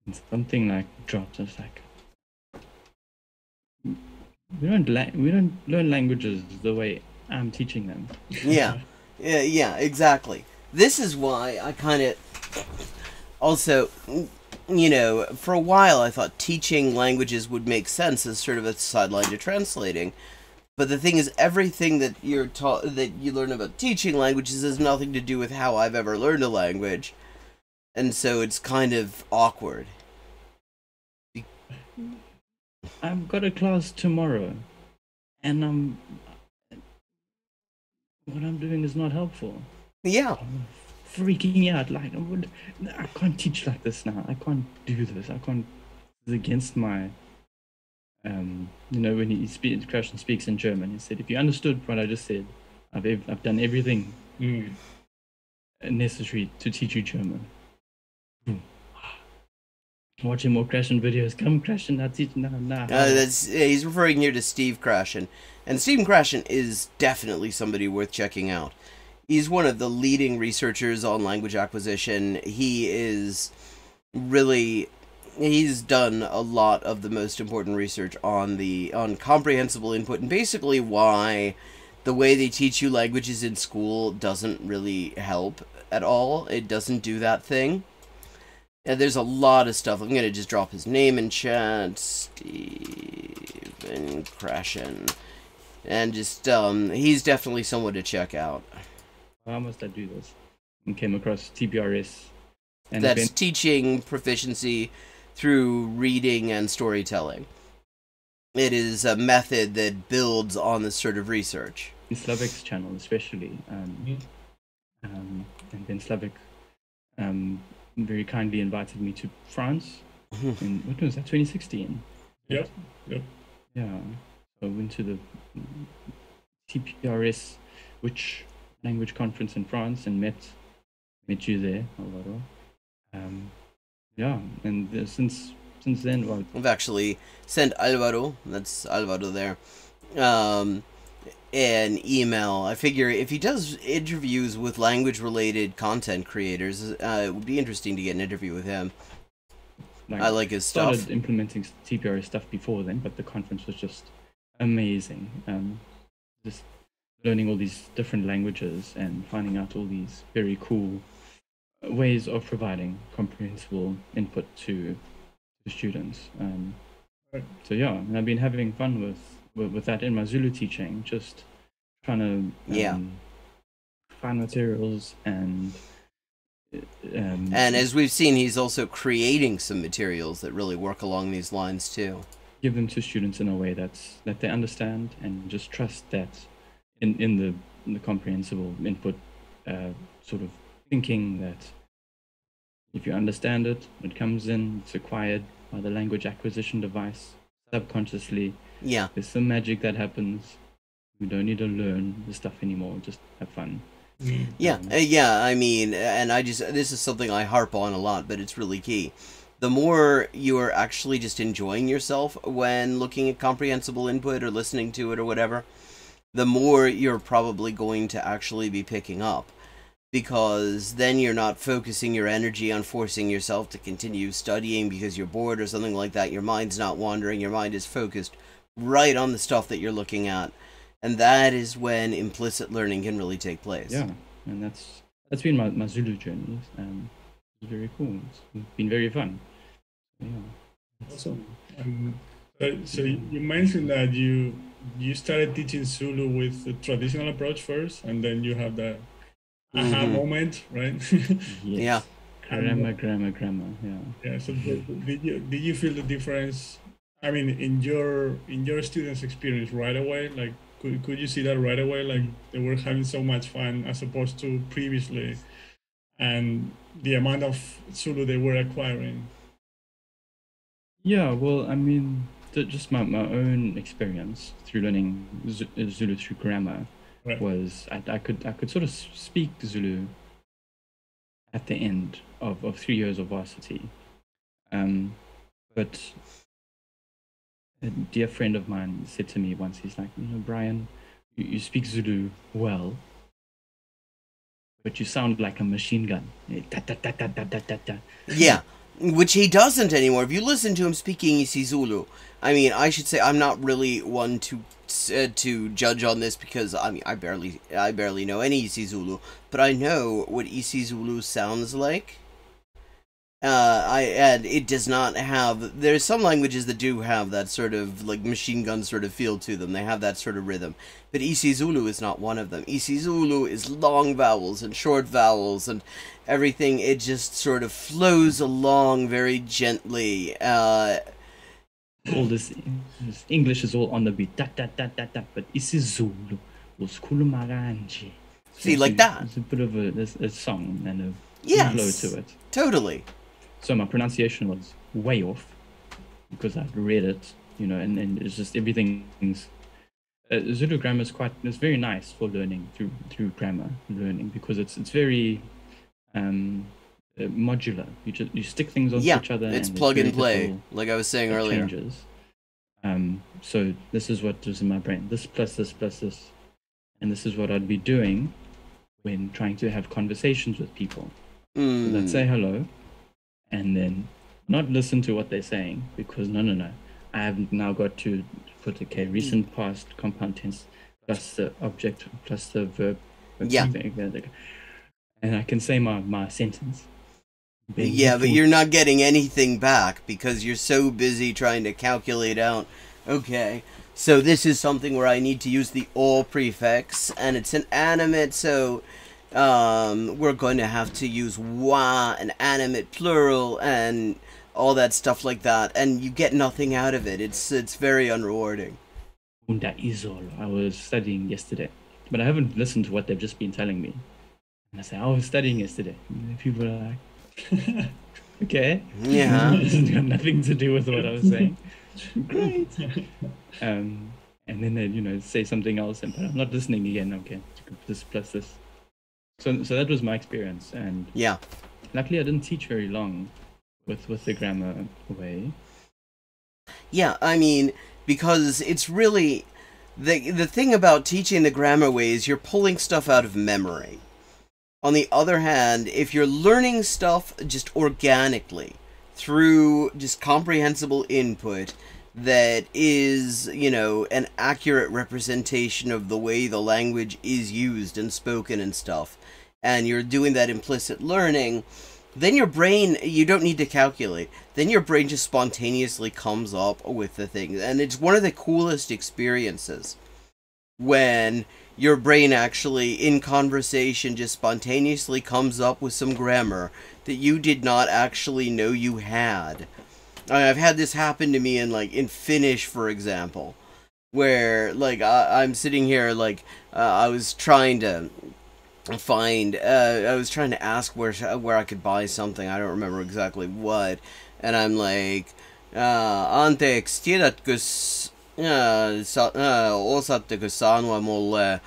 And something like drops. It's like we don't learn languages the way I'm teaching them. Yeah, yeah, exactly. This is why I kind of also, for a while I thought teaching languages would make sense as sort of a sideline to translating. But the thing is, everything that you're taught that you learn about teaching languages has nothing to do with how I've ever learned a language, and so it's kind of awkward. I've got a class tomorrow, and what I'm doing is not helpful. Yeah, I'm freaking out. Like I can't teach like this now. I can't do this. I can't. It's against my. When Christian speaks in German, he said, "If you understood what I just said, I've done everything necessary to teach you German." Watching more Christian videos. Come, Christian, now teach now. he's referring here to Steve Krashen, and Steve Krashen is definitely somebody worth checking out. He's one of the leading researchers on language acquisition. He is really he's done a lot of the most important research on comprehensible input and basically why the way they teach you languages in school doesn't really help at all. It doesn't do that thing. And there's a lot of stuff. I'm going to just drop his name in chat. Stephen Krashen. And just, he's definitely someone to check out. How must I do this? And came across TPRS. And that's teaching proficiency through reading and storytelling. It is a method that builds on this sort of research. In Slavic's channel, especially. And then Slavic very kindly invited me to France in, what was that, 2016? Yep. Yeah. So I went to the TPRS, which language conference in France, and met you there, Alvaro. And since then, well, I've actually sent Alvaro, that's Alvaro there, an email. I figure if he does interviews with language-related content creators, it would be interesting to get an interview with him. I like his stuff. Started implementing TPRS stuff before then, but the conference was just amazing. Just learning all these different languages and finding out all these very cool ways of providing comprehensible input to students. So yeah, and I've been having fun with that in my Zulu teaching, just trying to find materials and as we've seen, he's also creating some materials that really work along these lines too. Give them to students in a way that they understand, and just trust that in the comprehensible input sort of thinking, that if you understand it, it comes in, it's acquired by the language acquisition device subconsciously. Yeah. There's some magic that happens. We don't need to learn the stuff anymore. Just have fun. Yeah. I mean, and this is something I harp on a lot, but it's really key. The more you are actually just enjoying yourself when looking at comprehensible input or listening to it or whatever, the more you're probably going to actually be picking up. Because then you're not focusing your energy on forcing yourself to continue studying because you're bored or something like that. Your mind's not wandering. Your mind is focused right on the stuff that you're looking at. And that is when implicit learning can really take place. Yeah, and that's been my Zulu journey. It's very cool. It's been very fun. Yeah. Awesome. So you mentioned that you started teaching Zulu with the traditional approach first, and then you have the aha moment, right? Yes. Yeah. Grammar. Yeah. Yeah. So did you feel the difference? I mean, in your students' experience right away, like could you see that right away, like they were having so much fun as opposed to previously, and the amount of Zulu they were acquiring? Yeah. Well, I mean, just my own experience through learning Zulu through grammar. Right. Was I could sort of speak Zulu at the end of 3 years of varsity, but a dear friend of mine said to me once, he's like, Brian, you speak Zulu well, but you sound like a machine gun. Yeah. which he doesn't anymore. If you listen to him speaking isiZulu, I mean, I should say I'm not really one to judge on this because I mean I barely know any isiZulu, but I know what isiZulu sounds like. And it does not have. There's some languages that do have that sort of like machine gun sort of feel to them. They have that sort of rhythm, but isiZulu is not one of them. isiZulu is long vowels and short vowels and everything. It just sort of flows along very gently. All this English is all on the beat, da da da da da. But isiZulu was kulumaranje. See, like that. It's a bit of a song and a Yes, flow to it. Totally. So my pronunciation was way off because I'd read it, you know, and it's just everything's Zulu grammar is it's very nice for learning through grammar learning because it's very modular. You stick things onto each other. It's and plug and play, like I was saying earlier. Changes. So this is what was in my brain. This plus this plus this, and this is what I'd be doing when trying to have conversations with people. So I'd say hello, and then not listen to what they're saying because no. I have now got to put recent past compound tense plus the object plus the verb. And I can say my sentence. Yeah, but you're not getting anything back because you're so busy trying to calculate out, okay, so this is something where I need to use the or prefix, and it's an animate, so we're going to have to use wa, an animate plural, and all that stuff like that, and you get nothing out of it. It's very unrewarding. That is all. I was studying yesterday, but I haven't listened to what they've just been telling me. And I say, I was studying yesterday. And people are like, okay. Yeah. This has got nothing to do with what I was saying. Great. And then they, say something else, but I'm not listening again. Okay, this plus this. So that was my experience, and yeah, luckily I didn't teach very long with the grammar way. Yeah, I mean, because it's really the thing about teaching the grammar way is you're pulling stuff out of memory. On the other hand, if you're learning stuff just organically through just comprehensible input that is, an accurate representation of the way the language is used and spoken and stuff, and you're doing that implicit learning, then your brain, you don't need to calculate. Then your brain just spontaneously comes up with the thing. And it's one of the coolest experiences when your brain actually, in conversation, just spontaneously comes up with some grammar that you did not actually know you had. I've had this happen to me in Finnish, for example, where, I'm sitting here, I was trying to ask where I could buy something. I don't remember exactly what, and I'm like, anteeksi, tiedätkö, osaatteko sanoa mulle,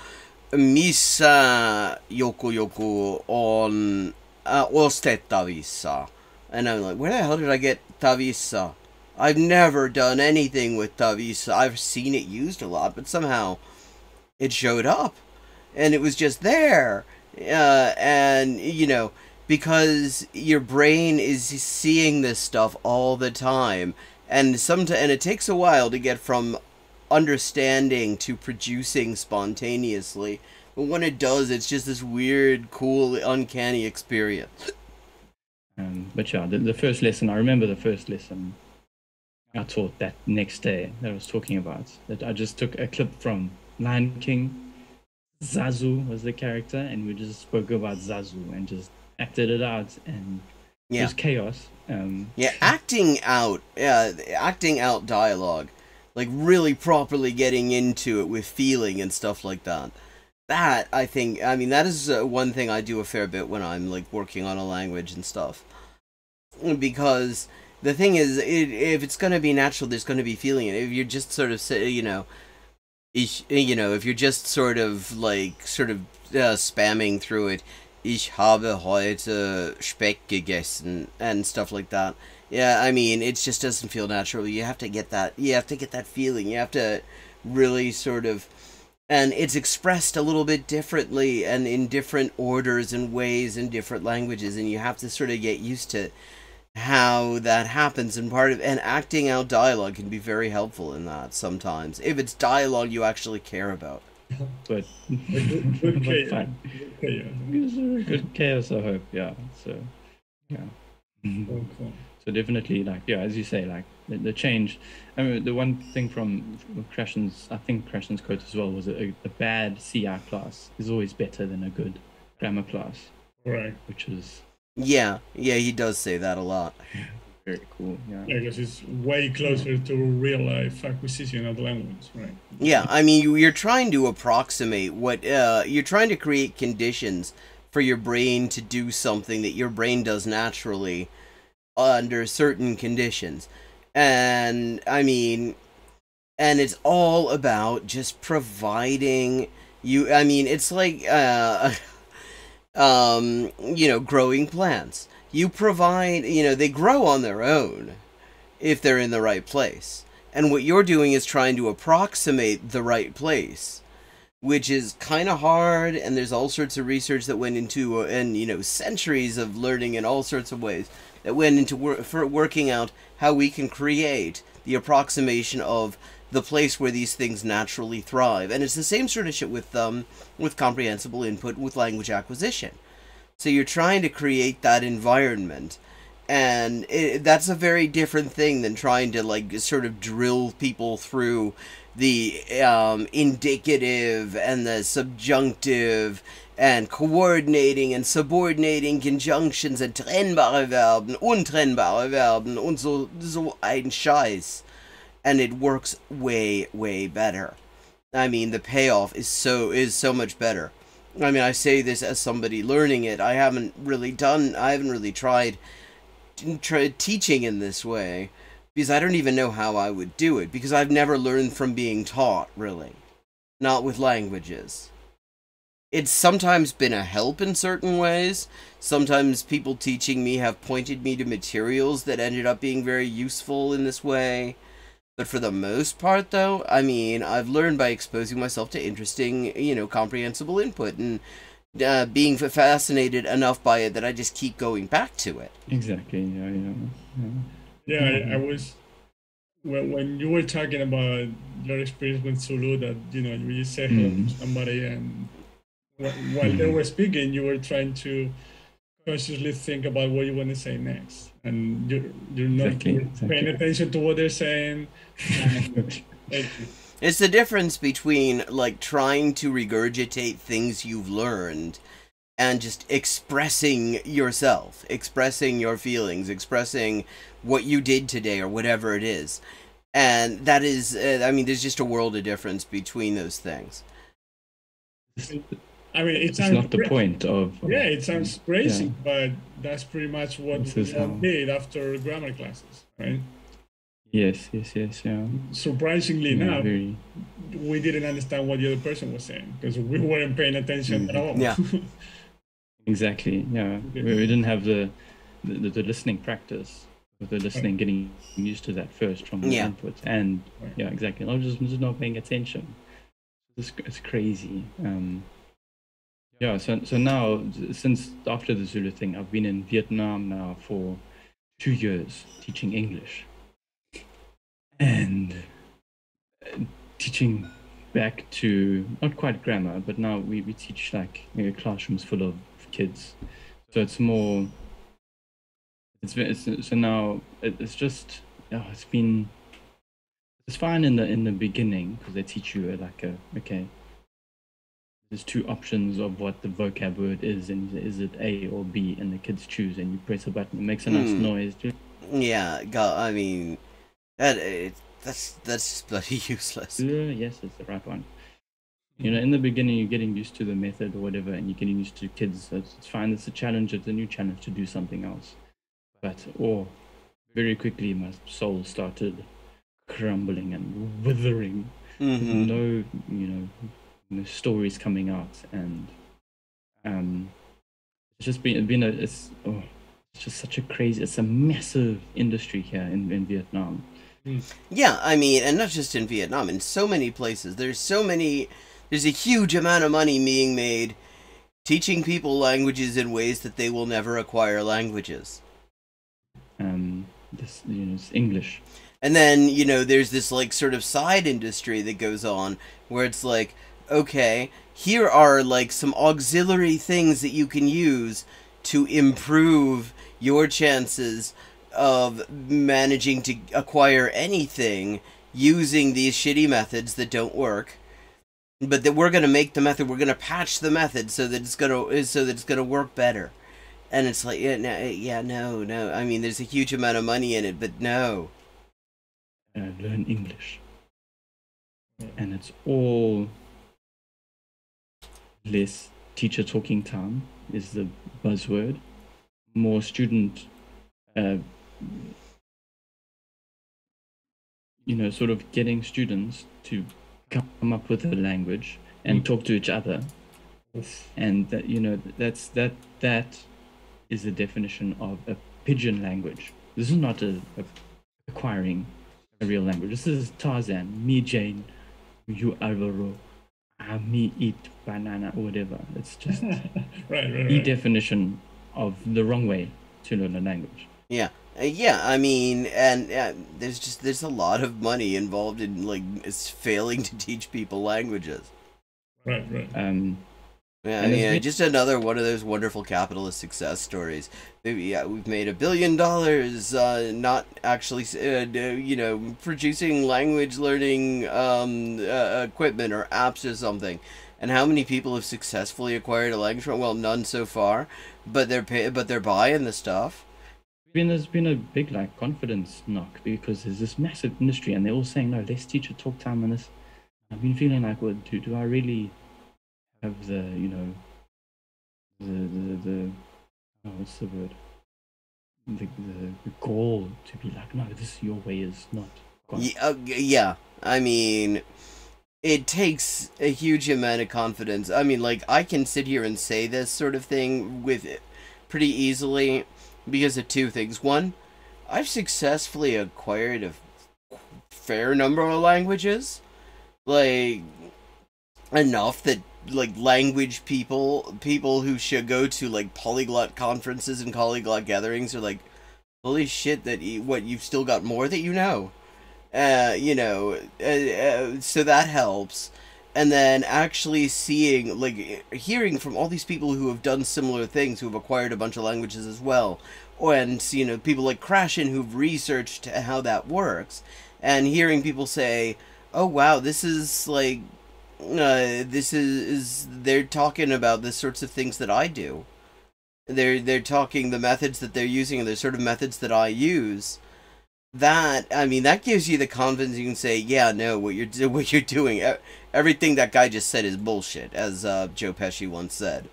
missä joku on ostettavissa? And I'm like, where the hell did I get tavissa? I've never done anything with tavissa. I've seen it used a lot, but somehow it showed up. And it was just there, and because your brain is seeing this stuff all the time, and it takes a while to get from understanding to producing spontaneously. But when it does, it's just this weird, cool, uncanny experience. But yeah, the first lesson, I remember the first lesson I taught that next day that I was talking about. That I just took a clip from Lion King. Zazu was the character, and we just spoke about Zazu and just acted it out, and it was chaos. Acting out dialogue, really properly getting into it with feeling and stuff like that. That, I think, that is one thing I do a fair bit when I'm working on a language and stuff, because the thing is, if it's going to be natural, there's going to be feeling it. If you're just sort of if you're just sort of spamming through it, ich habe heute Speck gegessen and stuff like that. Yeah, it just doesn't feel natural. You have to get that. You have to get that feeling. You have to really and it's expressed a little bit differently and in different orders and ways in different languages, and you have to sort of get used to how that happens, and acting out dialogue can be very helpful in that sometimes, if it's dialogue you actually care about. But Good but chaos. fine. Good chaos. Good chaos, I hope. Yeah. So yeah. Cool, cool. So definitely, like, yeah, as you say, like the change. I mean, the one thing from Krashen's, I think Krashen's quote as well was a bad CI class is always better than a good grammar class, Right. which is Yeah, he does say that a lot. very cool. Yeah. Yeah, because it's way closer to real life acquisition of the language, right? Yeah, I mean, you're trying to approximate what you're trying to create conditions for your brain to do something that your brain does naturally under certain conditions. And I mean, and it's all about just providing you. I mean, it's like growing plants. You provide, they grow on their own if they're in the right place. And what you're doing is trying to approximate the right place, which is kind of hard, and there's all sorts of research that went into, and centuries of learning in all sorts of ways that went into working out how we can create the approximation of the place where these things naturally thrive. And it's the same sort of shit with comprehensible input, with language acquisition. So you're trying to create that environment, and that's a very different thing than trying to sort of drill people through the indicative and the subjunctive and coordinating and subordinating conjunctions and trennbare Verben, untrennbare Verben und so ein Scheiß. And it works way, way better. I mean, the payoff is so much better. I mean, I say this as somebody learning it. I haven't really tried teaching in this way, because I don't even know how I would do it, because I've never learned from being taught, really. Not with languages. It's sometimes been a help in certain ways. Sometimes people teaching me have pointed me to materials that ended up being very useful in this way. But for the most part, though, I mean, I've learned by exposing myself to interesting, comprehensible input, and being fascinated enough by it that I just keep going back to it. Exactly. Yeah, I was when you were talking about your experience with Zulu, that you just said hello to somebody, and while they were speaking, you were trying to consciously think about what you want to say next, and you're not paying attention to what they're saying. It's the difference between trying to regurgitate things you've learned and just expressing yourself, expressing your feelings, expressing what you did today or whatever it is. And that is, I mean, there's just a world of difference between those things. I mean, it's not the point of... Yeah, it sounds crazy, but that's pretty much what we all did after grammar classes, right? Yes, yeah. Surprisingly enough, we didn't understand what the other person was saying, because we weren't paying attention at all. Yeah. Exactly, yeah. We didn't have the listening practice, with the listening, getting used to that first from the input. And, yeah, exactly. I was just not paying attention. It's crazy. Yeah, so now, since after the Zulu thing, I've been in Vietnam now for 2 years teaching English. And teaching back to, not quite grammar, but now we teach classrooms full of kids. So it's more, so now it's just, it's fine in the beginning, because they teach you okay, there's 2 options of what the vocab word is, and is it A or B, and the kids choose, and you press a button, it makes a nice noise. Yeah, I mean, that's bloody useless. Yes, it's the right one. In the beginning, you're getting used to the method or whatever, and you're getting used to kids. So it's fine. It's a challenge. It's a new challenge to do something else. But very quickly, my soul started crumbling and withering. No, no stories coming out, and it's just it's just such a crazy. It's a massive industry here in Vietnam. Yeah, I mean, and not just in Vietnam, in so many places. There's a huge amount of money being made teaching people languages in ways that they will never acquire languages. this, it's English. And then, there's this like sort of side industry that goes on where it's like, okay, here are like some auxiliary things that you can use to improve your chances of managing to acquire anything using these shitty methods that don't work. But that we're going to make the method, we're going to patch the method so that it's going to work better. And it's like, no. I mean, there's a huge amount of money in it, but no. Learn English. And it's all less teacher talking time is the buzzword. More student, sort of getting students to come up with a language and talk to each other. And that is the definition of a pidgin language. This is not acquiring a real language. This is Tarzan, me Jane, you Alvaro, me eat banana, or whatever. It's just the definition of the wrong way to learn a language. Yeah. I mean, and there's a lot of money involved in like failing to teach people languages. Right. Yeah, just another one of those wonderful capitalist success stories. We've made $1 billion, not actually, producing language learning equipment or apps or something. And how many people have successfully acquired a language? Well, none so far, but they're buying the stuff. There's been a big confidence knock because there's this massive industry, and they're all saying no, less teacher talk time and this. I've been feeling like, well, do I really have the what's the word? The goal to be like, no, this your way is not. Yeah. I mean, it takes a huge amount of confidence. I mean, like, I can sit here and say this sort of thing with pretty easily because of two things. One, I've successfully acquired a fair number of languages, like enough that like language people who should go to like polyglot conferences and polyglot gatherings are like, holy shit, you've still got more that you know. So that helps. And then actually seeing, like, hearing from all these people who have done similar things, who have acquired a bunch of languages as well, and people like Crashin who've researched how that works, and hearing people say, oh wow, this is like, they're talking about the sorts of things that I do. They're talking the methods that they're using and the sort of methods that I use. That gives you the confidence you can say, yeah, no, what you're doing, everything that guy just said is bullshit, as Joe Pesci once said.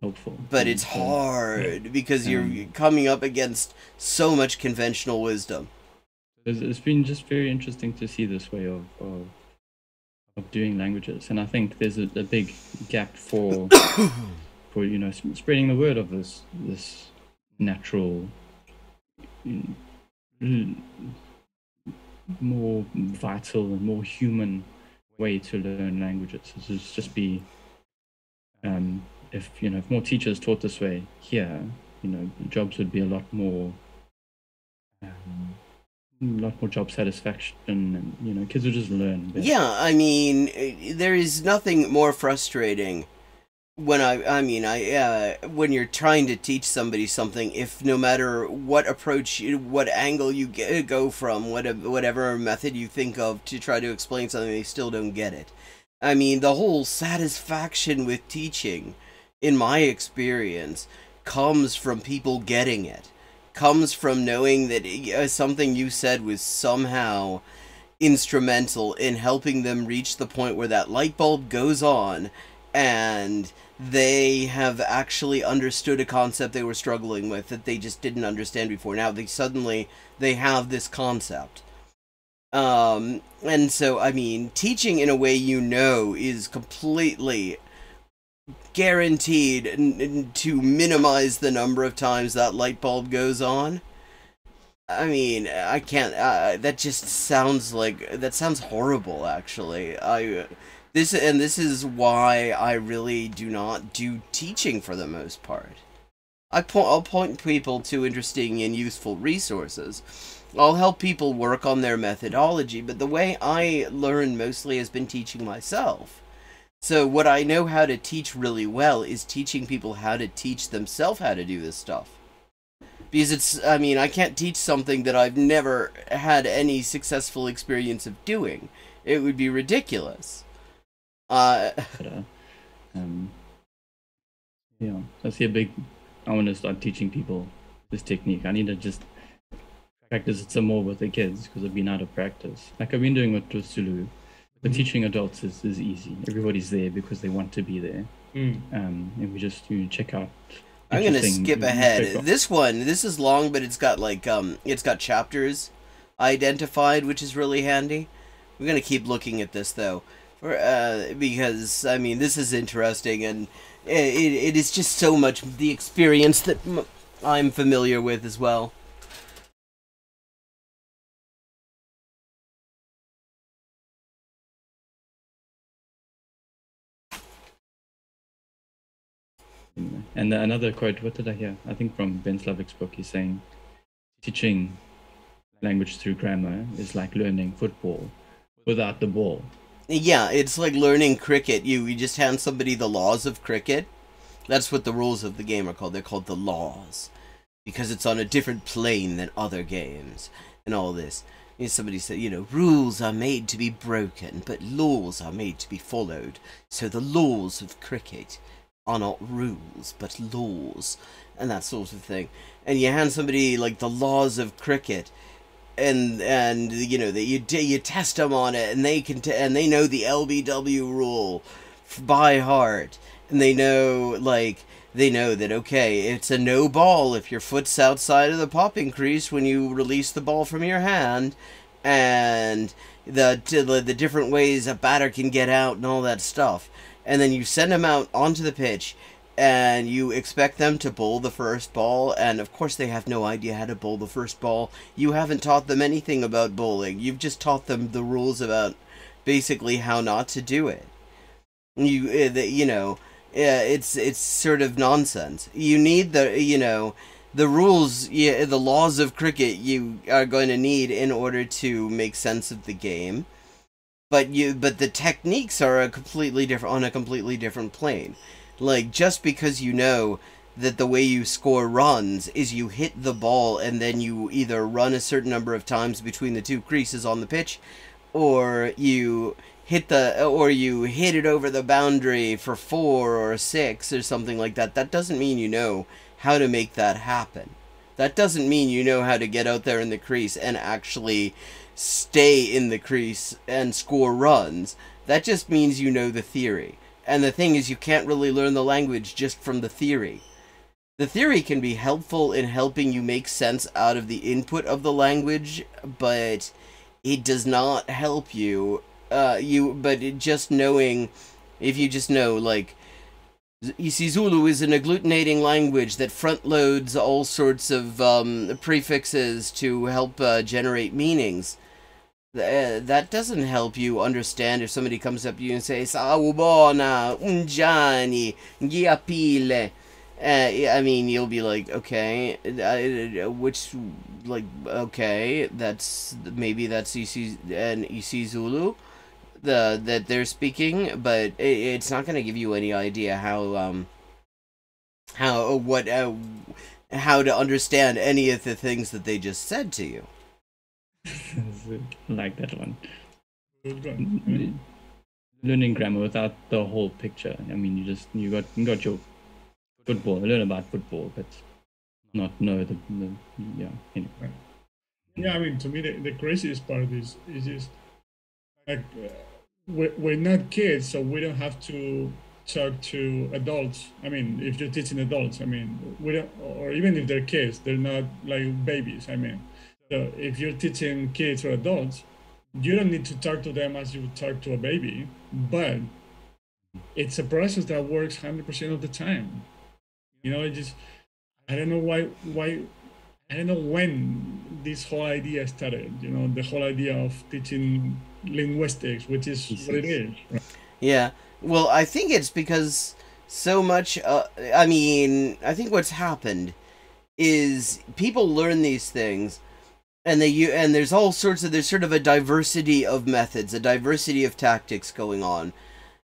Hopeful. But it's hard because you're coming up against so much conventional wisdom. It's been just very interesting to see this way of doing languages, and I think there's a big gap for spreading the word of this natural, more vital and more human way to learn languages. It's just be if more teachers taught this way here, jobs would be a lot more job satisfaction, and kids would just learn better. Yeah, I mean, there is nothing more frustrating when when you're trying to teach somebody something, if no matter what approach, what angle you go from, whatever method you think of to try to explain something, they still don't get it. I mean, the whole satisfaction with teaching, in my experience, comes from people getting it. Comes from knowing that something you said was somehow instrumental in helping them reach the point where that light bulb goes on and they have actually understood a concept they were struggling with that they just didn't understand before. Now they have this concept. And so, I mean, teaching in a way is completely guaranteed to minimize the number of times that light bulb goes on. I mean, I can't, that just sounds horrible, actually. This is why I really do not do teaching for the most part. I'll point people to interesting and useful resources. I'll help people work on their methodology, but the way I learn mostly has been teaching myself. So what I know how to teach really well is teaching people how to teach themselves how to do this stuff. Because I mean, I can't teach something that I've never had any successful experience of doing. It would be ridiculous. Yeah, I see I want to start teaching people this technique. I need to just practice it some more with the kids because I've been out of practice. Like I've been doing it with Zulu, but teaching adults is easy. Everybody's there because they want to be there. And we just check out. I'm gonna skip ahead. This is long, but it's got like it's got chapters identified, which is really handy. We're gonna keep looking at this though, because I mean this is interesting, and it is just so much the experience that I'm familiar with as well. And another quote, what did I hear? I think from Ben Slavick's book, he's saying teaching language through grammar is like learning football without the ball. Yeah, it's like learning cricket. You just hand somebody the laws of cricket. That's what the rules of the game are called. They're called the laws. Because it's on a different plane than other games and all this. And somebody said, rules are made to be broken, but laws are made to be followed. So the laws of cricket are not rules, but laws, and that sort of thing. And you hand somebody like the laws of cricket, and you test them on it, and they know the LBW rule by heart, and they know that okay, it's a no ball if your foot's outside of the popping crease when you release the ball from your hand, and the different ways a batter can get out and all that stuff. And then you send them out onto the pitch, and you expect them to bowl the first ball, and of course they have no idea how to bowl the first ball. You haven't taught them anything about bowling. You've just taught them the rules about basically how not to do it. It's sort of nonsense. You need the rules, the laws of cricket you are going to need in order to make sense of the game. But the techniques are on a completely different plane. Like, just because you know that the way you score runs is you hit the ball and then you either run a certain number of times between the two creases on the pitch, or you hit it over the boundary for 4 or 6 or something like that. That doesn't mean you know how to make that happen. That doesn't mean you know how to get out there in the crease and actually stay in the crease and score runs. That just means you know the theory. And the thing is, you can't really learn the language just from the theory. The theory can be helpful in helping you make sense out of the input of the language, but it does not help you. If you just know, like, isiZulu is an agglutinating language that front loads all sorts of prefixes to help generate meanings. That doesn't help you understand if somebody comes up to you and says, "Sawubona, unjani, ngiyapile." I mean, you'll be like, okay, okay, maybe that's isiZulu that they're speaking, but it's not going to give you any idea how to understand any of the things that they just said to you. Like that one. Good one. Learning grammar without the whole picture. I mean, you got your football. Learn about football, but not know the yeah. Anyway. Yeah, I mean, to me, the craziest part is just like we're not kids, so we don't have to talk to adults. I mean, if you're teaching adults, I mean, we don't, or even if they're kids, they're not like babies. I mean. So if you're teaching kids or adults, you don't need to talk to them as you would talk to a baby, but it's a process that works 100% of the time. I don't know why, I don't know when this whole idea started, the whole idea of teaching linguistics, which is what it is. Right? Yeah. Well, I think it's because so much. I mean, I think what's happened is people learn these things, and there's there's sort of a diversity of methods, a diversity of tactics going on.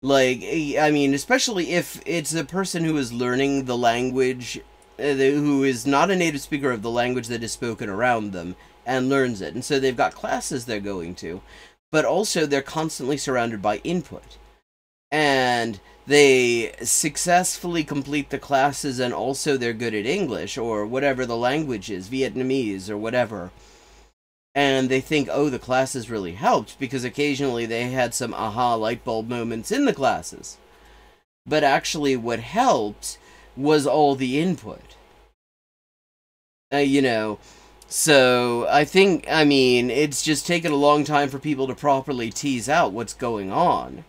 Like, I mean, especially if it's a person who is learning the language, who is not a native speaker of the language that is spoken around them, and learns it. And so they've got classes they're going to, but also they're constantly surrounded by input. And they successfully complete the classes, and also they're good at English, or whatever the language is, Vietnamese, or whatever. And they think, oh, the classes really helped, because occasionally they had some aha light bulb moments in the classes. But actually what helped was all the input. You know, so I mean, it's just taken a long time for people to properly tease out what's going on,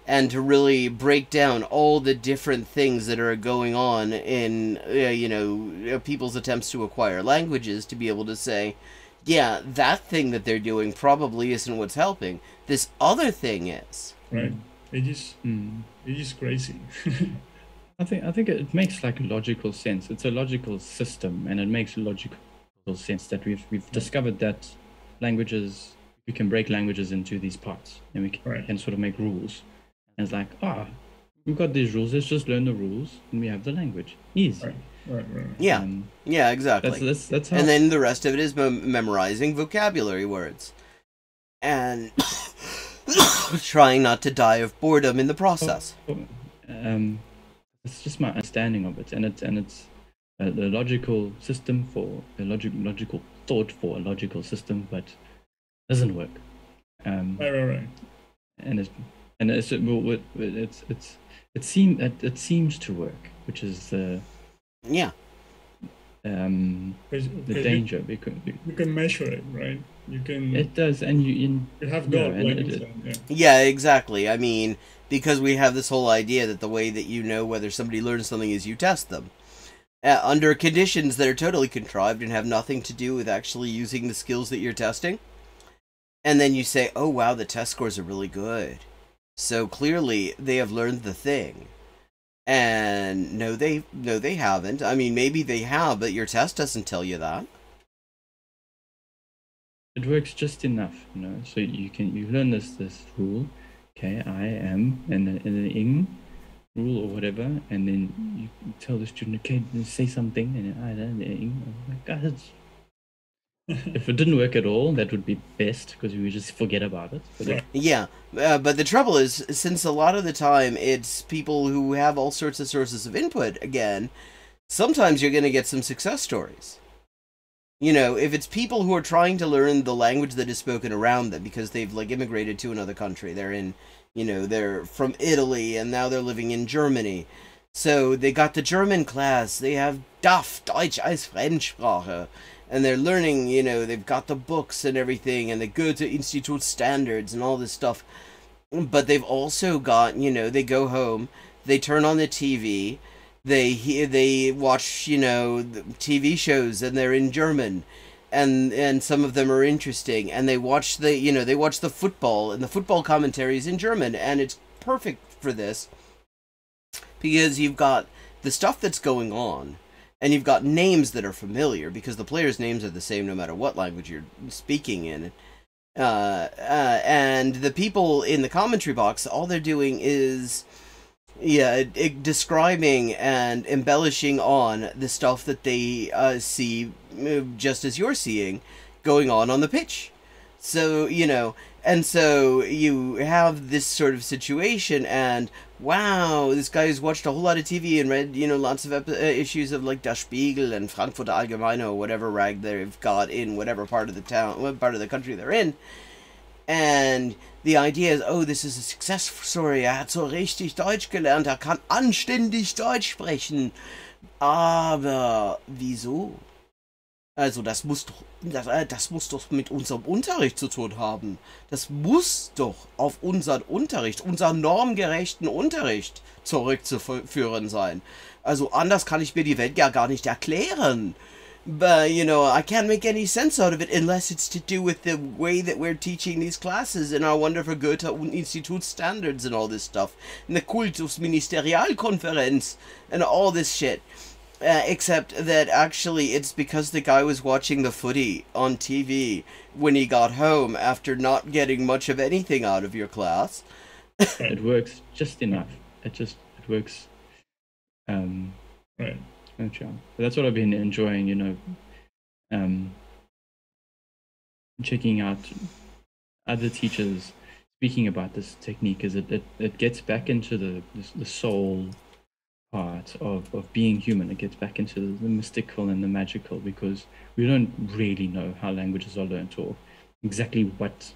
and to really break down all the different things that are going on in, you know, people's attempts to acquire languages, to be able to say, yeah, that thing that they're doing probably isn't what's helping. This other thing is. Right. It is crazy. I think it makes like logical sense. It's a logical system, and it makes logical sense that we've discovered that languages, we can break languages into these parts, and we can sort of make rules. And it's like, we've got these rules. Let's just learn the rules, and we have the language. Easy. Right. Yeah. Yeah, exactly. That's how. And then the rest of it is memorizing vocabulary words, and trying not to die of boredom in the process. It's just my understanding of it, and it's a logical system for a logical thought for a logical system, but it doesn't work. Right. It seems to work, which is the danger, because you can measure it, right? You can. It does, and you have goals. Yeah, exactly. I mean, because we have this whole idea that the way that you know whether somebody learns something is you test them under conditions that are totally contrived and have nothing to do with actually using the skills that you're testing. And then you say, oh wow, the test scores are really good, so clearly they have learned the thing. And no, they haven't. I mean, maybe they have, but your test doesn't tell you that. It works just enough, you know. So you learn this rule. Okay, I am, and an ing rule or whatever, and then you tell the student, okay, say something, and I learn the ing. Oh my God, if it didn't work at all, that would be best, because we would just forget about it. But the trouble is, since a lot of the time it's people who have all sorts of sources of input, again, sometimes you're going to get some success stories. You know, if it's people who are trying to learn the language that is spoken around them because they've, like, immigrated to another country, they're in, you know, they're from Italy and now they're living in Germany. So they got the German class, they have DAF, Deutsch als Fremdsprache. And they're learning, you know, they've got the books and everything, and the Goethe-Institut standards and all this stuff. But they've also got, you know, they go home, they turn on the TV, they watch, you know, the TV shows, and they're in German, and some of them are interesting, and they watch the football, and the football commentary is in German, and it's perfect for this, because you've got the stuff that's going on. And you've got names that are familiar, because the players' names are the same no matter what language you're speaking in. And the people in the commentary box, all they're doing is describing and embellishing on the stuff that they see, just as you're seeing, going on the pitch. So, you know, and so you have this sort of situation, and wow, this guy who's watched a whole lot of TV and read, you know, lots of issues of, like, Der Spiegel and Frankfurter Allgemeine or whatever rag they've got in whatever part of the town, what part of the country they're in. And the idea is, oh, this is a success story. Er hat so richtig Deutsch gelernt. Er kann anständig Deutsch sprechen. Aber wieso? Also das muss doch mit unserem Unterricht zu tun haben. Das muss doch auf unseren Unterricht, unseren normgerechten Unterricht zurückzuführen sein. Also anders kann ich mir die Welt ja gar nicht erklären. but you know, I can't make any sense out of it unless it's to do with the way that we're teaching these classes in our wonderful Goethe Institut standards and all this stuff, and the Kultusministerialkonferenz and all this shit. Except that actually it's because the guy was watching the footy on TV when he got home after not getting much of anything out of your class. It works just enough. It works. Right. But that's what I've been enjoying, you know, checking out other teachers speaking about this technique, is it gets back into the soul part of being human. It gets back into the mystical and the magical, because we don't really know how languages are learned or exactly what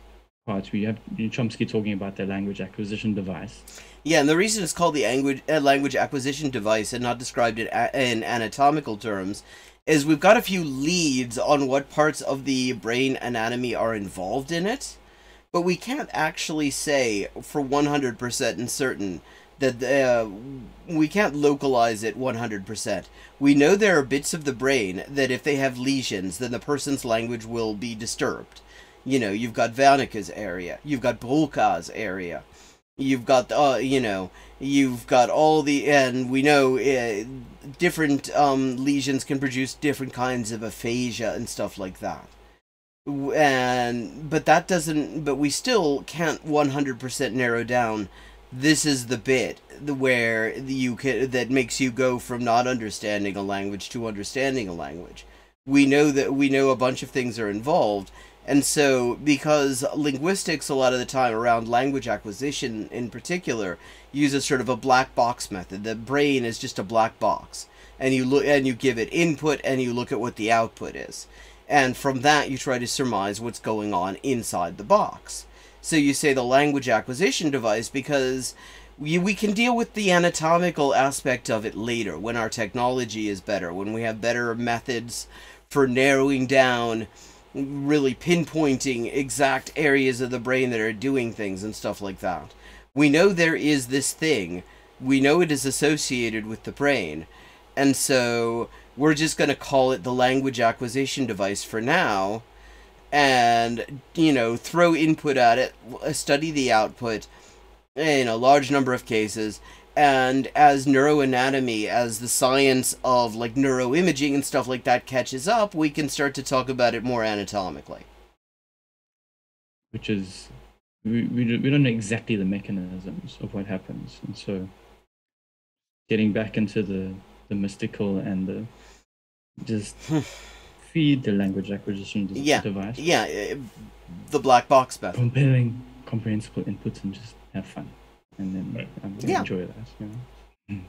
parts. We have Chomsky talking about the language acquisition device. Yeah, and the reason it's called the language acquisition device and not described in anatomical terms is we've got a few leads on what parts of the brain anatomy are involved in it, but we can't actually say for 100% certain that we can't localize it 100%. We know there are bits of the brain that if they have lesions, then the person's language will be disturbed. You know, you've got Wernicke's area, you've got Broca's area, you've got, you know, you've got all the, and we know different lesions can produce different kinds of aphasia and stuff like that. But we still can't 100% narrow down, this is the bit where that makes you go from not understanding a language to understanding a language. We know a bunch of things are involved, and so because linguistics a lot of the time around language acquisition in particular uses sort of a black box method. The brain is just a black box, and you give it input and you look at what the output is, and from that you try to surmise what's going on inside the box. So you say the language acquisition device because we can deal with the anatomical aspect of it later when our technology is better, when we have better methods for narrowing down, really pinpointing exact areas of the brain that are doing things and stuff like that. We know there is this thing. We know it is associated with the brain. And so we're just going to call it the language acquisition device for now. And, you know, throw input at it, study the output in a large number of cases, and as neuroanatomy, as the science of, like, neuroimaging and stuff like that catches up, we can start to talk about it more anatomically. Which is, we don't know exactly the mechanisms of what happens, and so getting back into the mystical and the just... feed the language acquisition device. Yeah, the black box method. Comparing comprehensible inputs and just have fun, and then enjoy that. You know?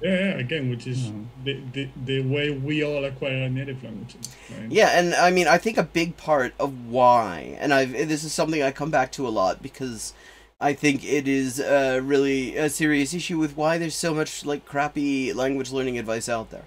Yeah, again, which is the way we all acquire native languages. Right? Yeah, and I mean, I think a big part of why, and this is something I come back to a lot because I think it is really a serious issue with why there's so much like crappy language learning advice out there.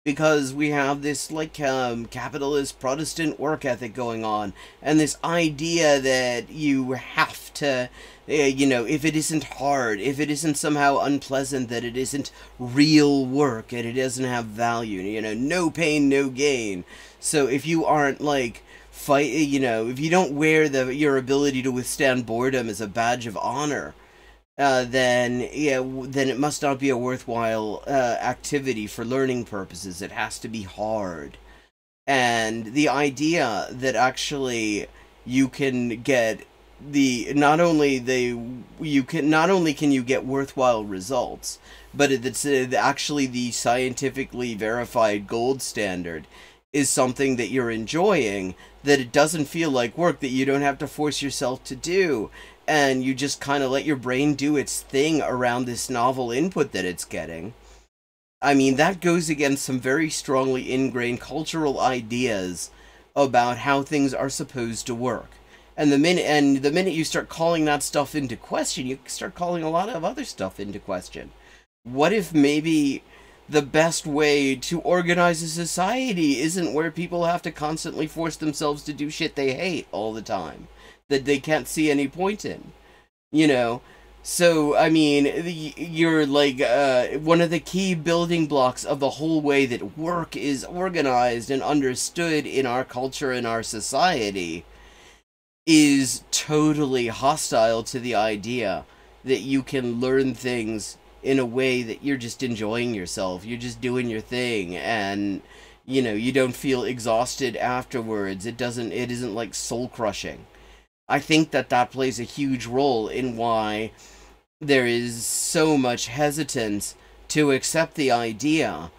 Because we have this, like, capitalist Protestant work ethic going on, and this idea that you have to, you know, if it isn't hard, if it isn't somehow unpleasant, that it isn't real work, and it doesn't have value, you know, no pain, no gain. So if you aren't, like, you know, if you don't wear your ability to withstand boredom as a badge of honor, then it must not be a worthwhile activity for learning purposes. It has to be hard. And the idea that actually you can get not only can you get worthwhile results, but it's actually the scientifically verified gold standard is something that you're enjoying, that it doesn't feel like work, that you don't have to force yourself to do, and you just kind of let your brain do its thing around this novel input that it's getting. I mean, that goes against some very strongly ingrained cultural ideas about how things are supposed to work. And the minute you start calling that stuff into question, you start calling a lot of other stuff into question. What if maybe the best way to organize a society isn't where people have to constantly force themselves to do shit they hate all the time, that they can't see any point in, you know? So, I mean, you're like, one of the key building blocks of the whole way that work is organized and understood in our culture and our society is totally hostile to the idea that you can learn things in a way that you're just enjoying yourself. You're just doing your thing, and you don't feel exhausted afterwards. It isn't like soul crushing. I think that plays a huge role in why there is so much hesitance to accept the idea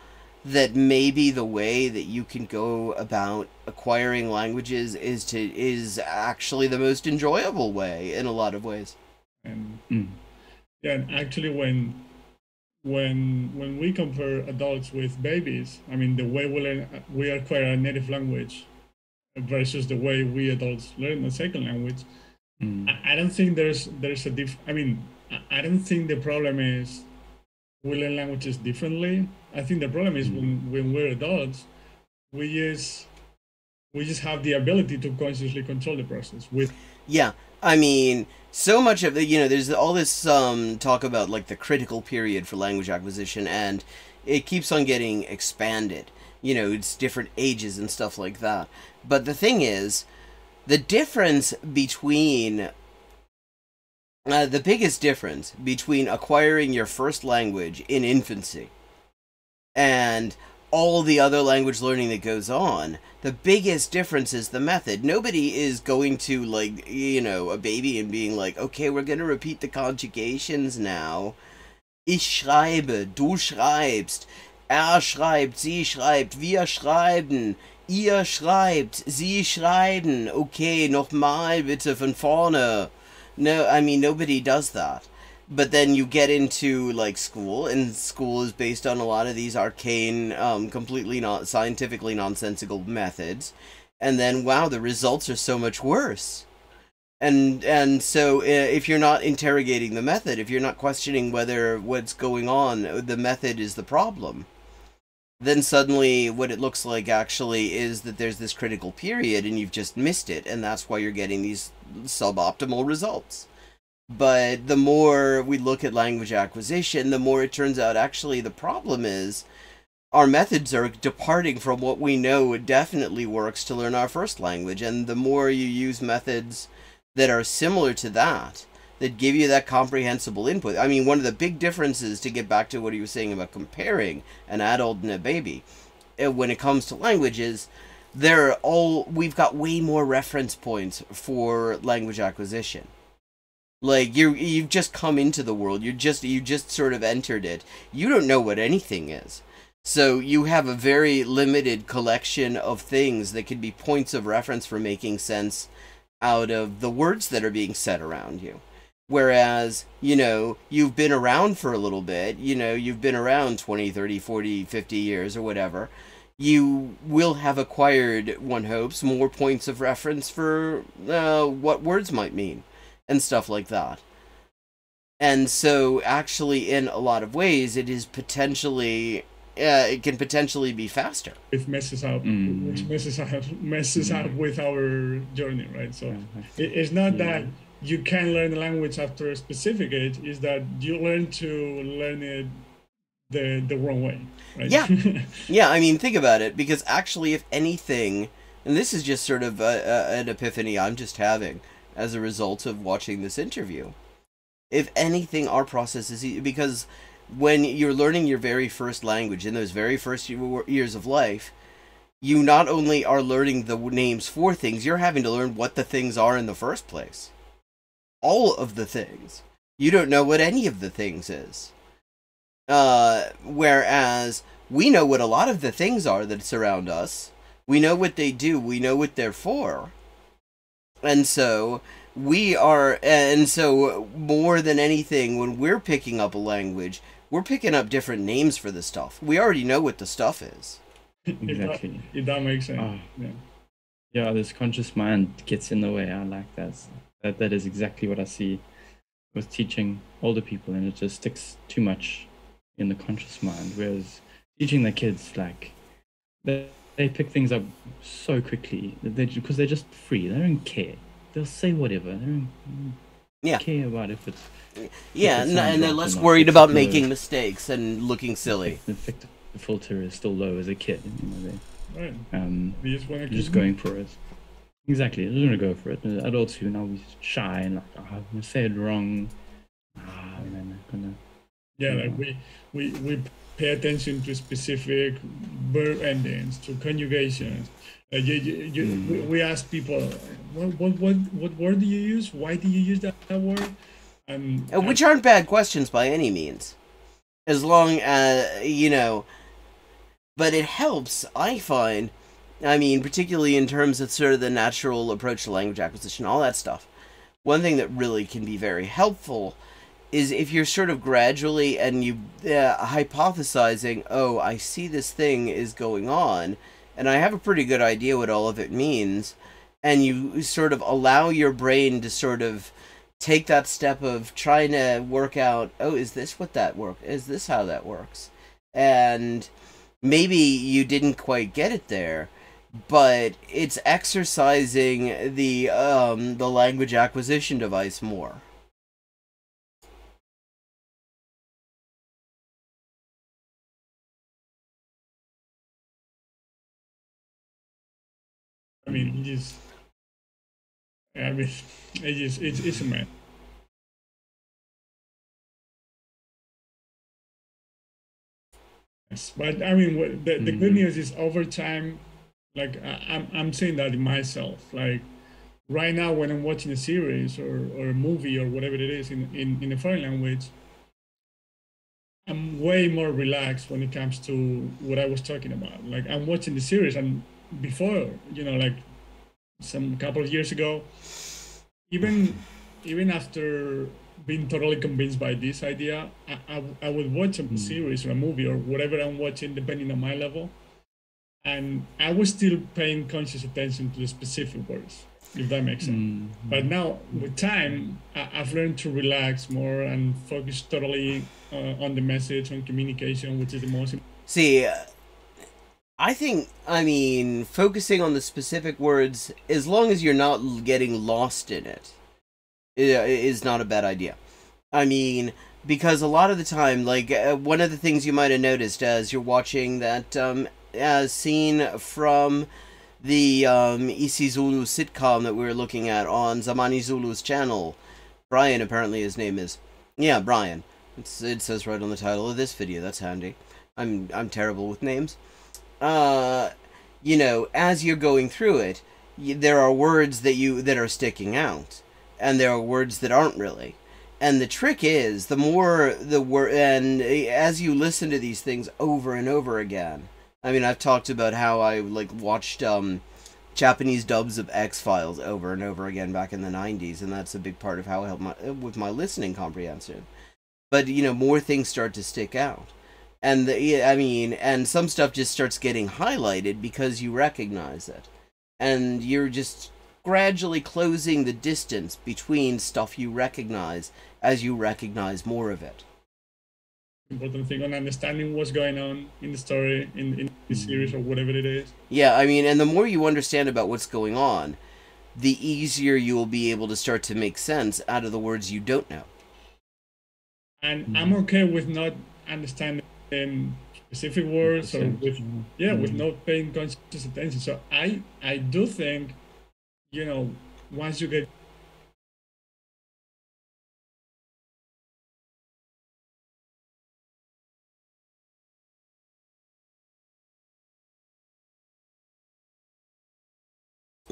that maybe the way that you can go about acquiring languages is actually the most enjoyable way in a lot of ways. And yeah, and actually when we compare adults with babies, I mean, the way we acquire a native language versus the way we adults learn a second language, I don't think there's a I mean, I don't think the problem is we learn languages differently. I think the problem is when we're adults, we just have the ability to consciously control the process. Yeah, I mean, so much of the there's all this talk about like the critical period for language acquisition, and it keeps on getting expanded. It's different ages and stuff like that. But the thing is, the difference between the biggest difference between acquiring your first language in infancy and all the other language learning that goes on, the biggest difference is the method. Nobody is going to, like, a baby and being like, okay, we're going to repeat the conjugations now. Ich schreibe, du schreibst, er schreibt, sie schreibt, wir schreiben, ihr schreibt, sie schreiben, okay, nochmal bitte von vorne. No, I mean, nobody does that. But then you get into, like, school, and school is based on a lot of these arcane, completely not scientifically nonsensical methods. And then, wow, the results are so much worse. And so if you're not interrogating the method, if you're not questioning whether what's going on, the method is the problem, then suddenly what it looks like actually is that there's this critical period and you've just missed it, and that's why you're getting these suboptimal results. But the more we look at language acquisition, the more it turns out actually the problem is our methods are departing from what we know definitely works to learn our first language, and the more you use methods that are similar to that give you that comprehensible input. I mean, one of the big differences, to get back to what he was saying about comparing an adult and a baby, when it comes to languages, we've got way more reference points for language acquisition. Like, you've just come into the world, you just sort of entered it. You don't know what anything is. So you have a very limited collection of things that could be points of reference for making sense out of the words that are being said around you. Whereas, you've been around for a little bit, you've been around 20, 30, 40, 50 years or whatever, you will have acquired, one hopes, more points of reference for what words might mean and stuff like that. And so, actually, in a lot of ways, it is potentially... it can potentially be faster. It messes up, which messes up with our journey, right? So it's not that you can learn a language after a specific age, is that you learn to learn it the wrong way, right? Yeah. Yeah, I mean, think about it, because actually, if anything, and this is just sort of an epiphany I'm just having as a result of watching this interview. If anything, our process is because when you're learning your very first language, in those very first years of life, you not only are learning the names for things, you're having to learn what the things are in the first place. All of the things. You don't know what any of the things is. Whereas we know what a lot of the things are that surround us. We know what they do. We know what they're for. And so more than anything, when we're picking up a language, we're picking up different names for the stuff. We already know what the stuff is. Exactly. If that makes sense. Yeah, this conscious mind gets in the way. I like that. That is exactly what I see with teaching older people, and it just sticks too much in the conscious mind. Whereas teaching the kids, like, they pick things up so quickly because they're just free. They don't care. They'll say whatever. Yeah. care about if it's Yeah, it sounds and they're right or less not. worried It's about more making mistakes and looking silly. the fact that the filter is still low as a kid. Right. They just want to just going for it. Exactly, they're gonna go for it. The adults who now be shy and like, oh, I'm gonna say it wrong. Man, I'm gonna. Yeah, like we pay attention to specific verb endings, to conjugations. We ask people, what word do you use? Why do you use that word? Which aren't bad questions by any means, as long as But it helps, I find. I mean, particularly in terms of sort of the natural approach to language acquisition, all that stuff. One thing that really can be very helpful is if you're sort of gradually and you hypothesizing, oh, I see this thing is going on, and I have a pretty good idea what all of it means, and you sort of allow your brain to sort of take that step of trying to work out, oh, is this what that work? Is this how that works? And maybe you didn't quite get it there, but it's exercising the language acquisition device more. I mean, it's a mess. Yes, but I mean, the good news is over time, like I'm saying that in myself, like right now when I'm watching a series or a movie or whatever it is in a foreign language, I'm way more relaxed when it comes to what I was talking about. Like I'm watching the series, and before, like some couple of years ago, even after being totally convinced by this idea, I would watch a series or a movie or whatever I'm watching, depending on my level, and I was still paying conscious attention to the specific words, if that makes sense. But now, with time, I've learned to relax more and focus totally on the message, on communication, which is the most important. See, I mean, focusing on the specific words, as long as you're not getting lost in it, is not a bad idea. I mean, because a lot of the time, like, one of the things you might have noticed as you're watching that scene from the isiZulu sitcom that we were looking at on Zamani Zulu's channel, Brian, apparently his name is. Yeah, Brian. It says right on the title of this video. That's handy. I'm terrible with names. As you're going through it, there are words that are sticking out, and there are words that aren't really. And the trick is, the more the word, and as you listen to these things over and over again. I mean, I've talked about how I watched Japanese dubs of X-Files over and over again back in the 90s, and that's a big part of how it helped with my listening comprehension. But more things start to stick out. And and some stuff just starts getting highlighted because you recognize it. And you're just gradually closing the distance between stuff you recognize as you recognize more of it. Important thing on understanding what's going on in the story, in the series, or whatever it is. Yeah, I mean, and the more you understand about what's going on, the easier you will be able to start to make sense out of the words you don't know. And I'm okay with not understanding specific words or with not paying conscious attention. So I do think, once you get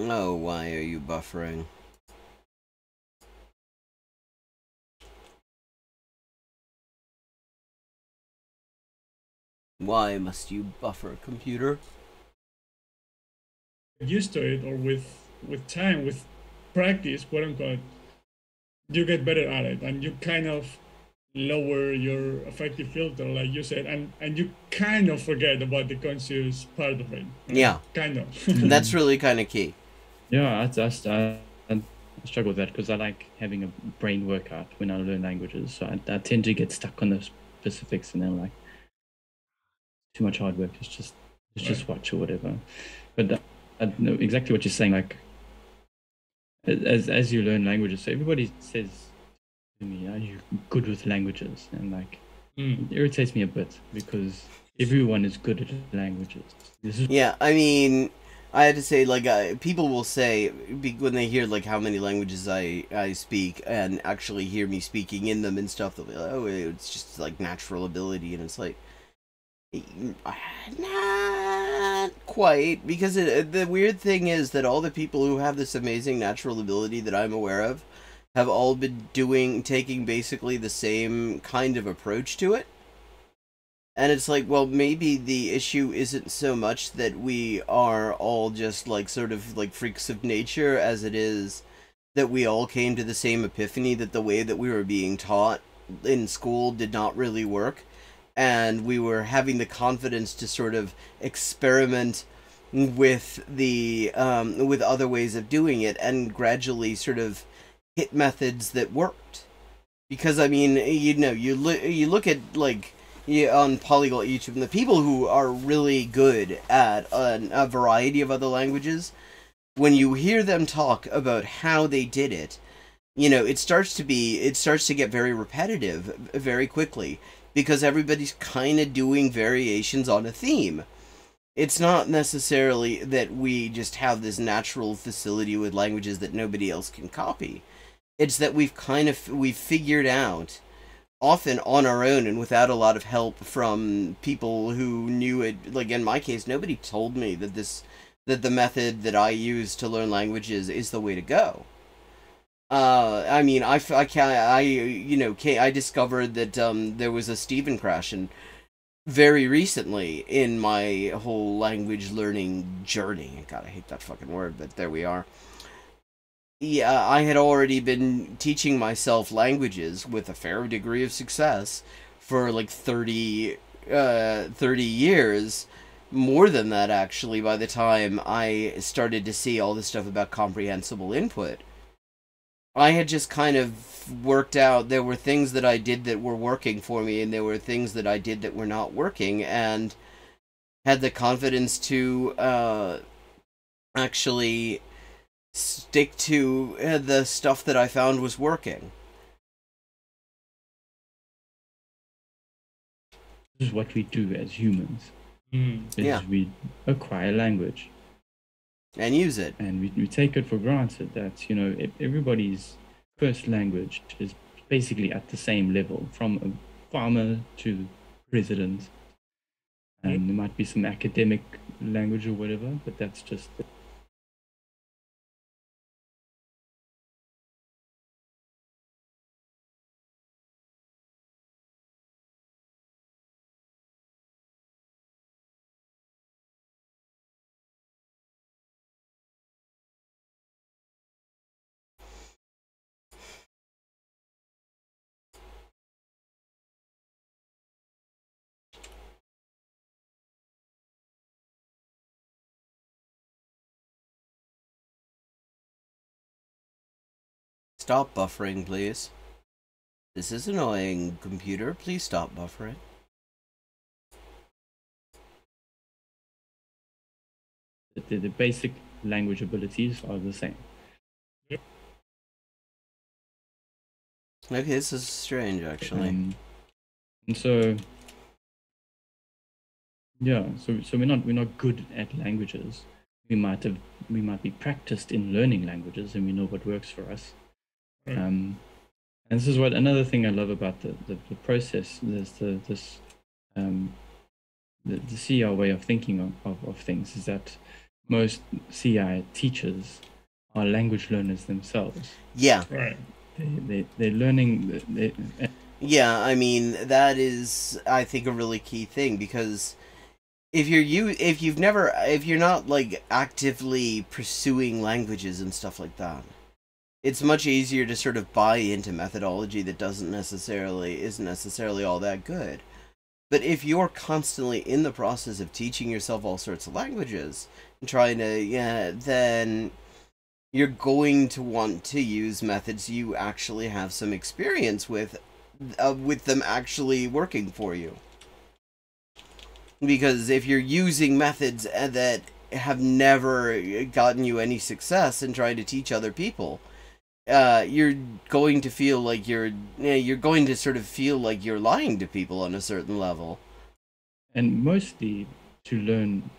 Oh, why are you buffering? Why must you buffer, computer? used to it, or with time, with practice, quote unquote, you get better at it, and you kind of lower your affective filter, like you said, and you kind of forget about the conscious part of it. Right? Yeah, kind of. That's really kind of key. Yeah, I struggle with that because I like having a brain workout when I learn languages. So I tend to get stuck on the specifics, and then like too much hard work. It's just watch or whatever. But I know exactly what you're saying. Like as you learn languages, so everybody says to me, "Are you good with languages?" And like, Mm. it irritates me a bit because everyone is good at languages. This is Yeah, I mean, I had to say, like, people will say when they hear like how many languages I speak and actually hear me speaking in them and stuff, they'll be like, "Oh, it's just like natural ability," and it's like, not quite, because the weird thing is that all the people who have this amazing natural ability that I'm aware of have all been taking basically the same kind of approach to it. And it's like, well, maybe the issue isn't so much that we are all just like sort of like freaks of nature as it is that we all came to the same epiphany that the way that we were being taught in school did not really work. And we were having the confidence to sort of experiment with the with other ways of doing it and gradually sort of hit methods that worked. Because I mean, you know, you look at like on Polyglot YouTube, and the people who are really good at a variety of other languages, when you hear them talk about how they did it, you know, it starts to get very repetitive very quickly because everybody's kind of doing variations on a theme. It's not necessarily that we just have this natural facility with languages that nobody else can copy. It's that we've figured out, often on our own and without a lot of help from people who knew it. Like in my case, nobody told me that the method that I use to learn languages is the way to go. I mean, I discovered that there was a Stephen Krashen very recently in my whole language learning journey. God, I hate that fucking word, but there we are. Yeah, I had already been teaching myself languages with a fair degree of success for like 30 years. More than that, actually, by the time I started to see all this stuff about comprehensible input. I had just kind of worked out there were things that I did that were working for me, and there were things that I did that were not working, and had the confidence to actually stick to the stuff that I found was working. This is what we do as humans. Yeah. We acquire language. And use it. And we take it for granted that, you know, everybody's first language is basically at the same level, from a farmer to president. And there might be some academic language or whatever, but that's just... Stop buffering, please. This is annoying, computer. Please stop buffering. The basic language abilities are the same. Okay, this is strange, actually. And so, yeah, so we're not good at languages. We might be practiced in learning languages, and we know what works for us. And this is what another thing I love about the process. There's the CI way of thinking of things is that most CI teachers are language learners themselves. Yeah. Right. They're learning. Yeah, I mean, that is, I think, a really key thing, because if you're not like actively pursuing languages and stuff like that, it's much easier to sort of buy into methodology that isn't necessarily all that good. But if you're constantly in the process of teaching yourself all sorts of languages and trying to, then you're going to want to use methods you actually have some experience with them actually working for you. Because if you're using methods that have never gotten you any success in trying to teach other people, you're going to feel like you're going to sort of feel like you're lying to people on a certain level. And mostly to learn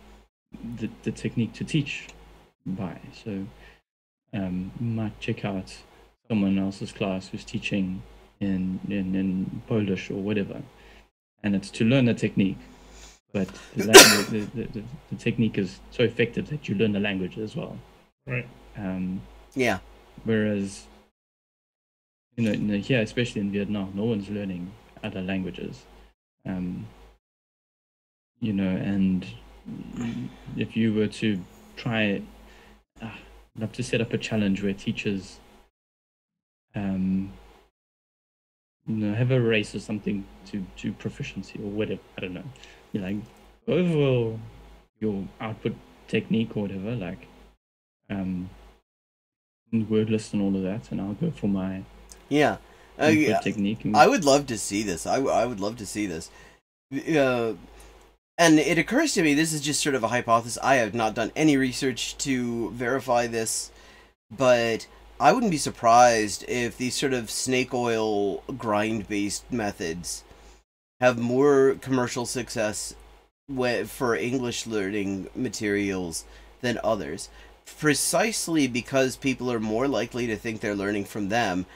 the technique to teach by. So you might check out someone else's class who's teaching in Polish or whatever, and it's to learn the technique. But the technique is so effective that you learn the language as well. Right. Yeah. Whereas, here, especially in Vietnam, no one's learning other languages. And if you were to try, I'd love to set up a challenge where teachers, have a race or something to proficiency or whatever. I don't know. You're like, go over your output technique or whatever, like word list and all of that, and I'll go for my input technique. I would love to see this. I would love to see this. And it occurs to me, this is just sort of a hypothesis. I have not done any research to verify this, but I wouldn't be surprised if these sort of snake oil grind-based methods have more commercial success for English learning materials than others, precisely because people are more likely to think they're learning from them.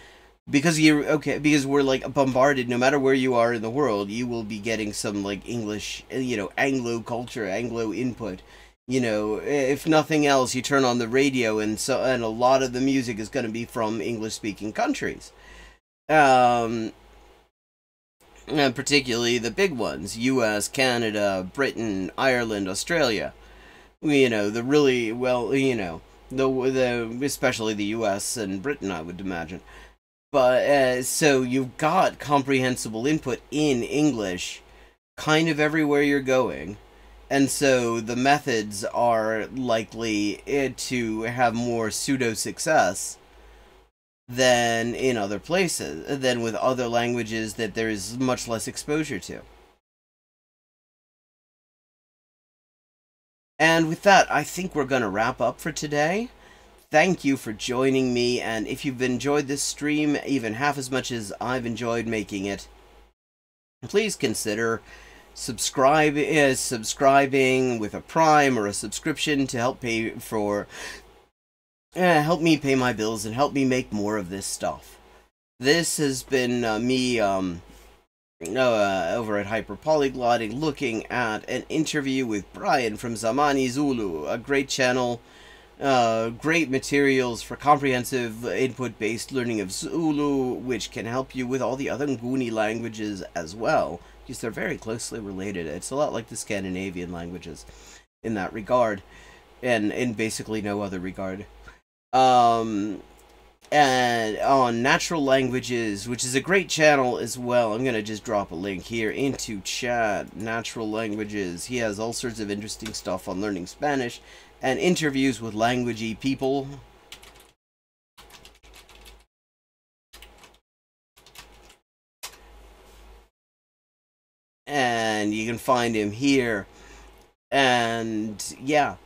Because we're like bombarded, no matter where you are in the world, you will be getting some like English, Anglo culture, Anglo input. If nothing else, you turn on the radio and a lot of the music is going to be from English speaking countries. And particularly the big ones, US, Canada, Britain, Ireland, Australia. The really well, especially the US and Britain, I would imagine. But so you've got comprehensible input in English kind of everywhere you're going. And so the methods are likely to have more pseudo-success than in other places, than with other languages that there is much less exposure to. And with that, I think we're going to wrap up for today. Thank you for joining me, and if you've enjoyed this stream even half as much as I've enjoyed making it, please consider subscribing with a Prime or a subscription to help me pay my bills and help me make more of this stuff. This has been me over at Hyperpolyglotting, looking at an interview with Brian from Zamani Zulu, a great channel. Great materials for comprehensive input-based learning of Zulu, which can help you with all the other Nguni languages as well, because they're very closely related. It's a lot like the Scandinavian languages in that regard, and in basically no other regard. And on Natural Languages, which is a great channel as well. I'm going to just drop a link here into chat. Natural Languages. He has all sorts of interesting stuff on learning Spanish and interviews with languagey people. And you can find him here. And yeah,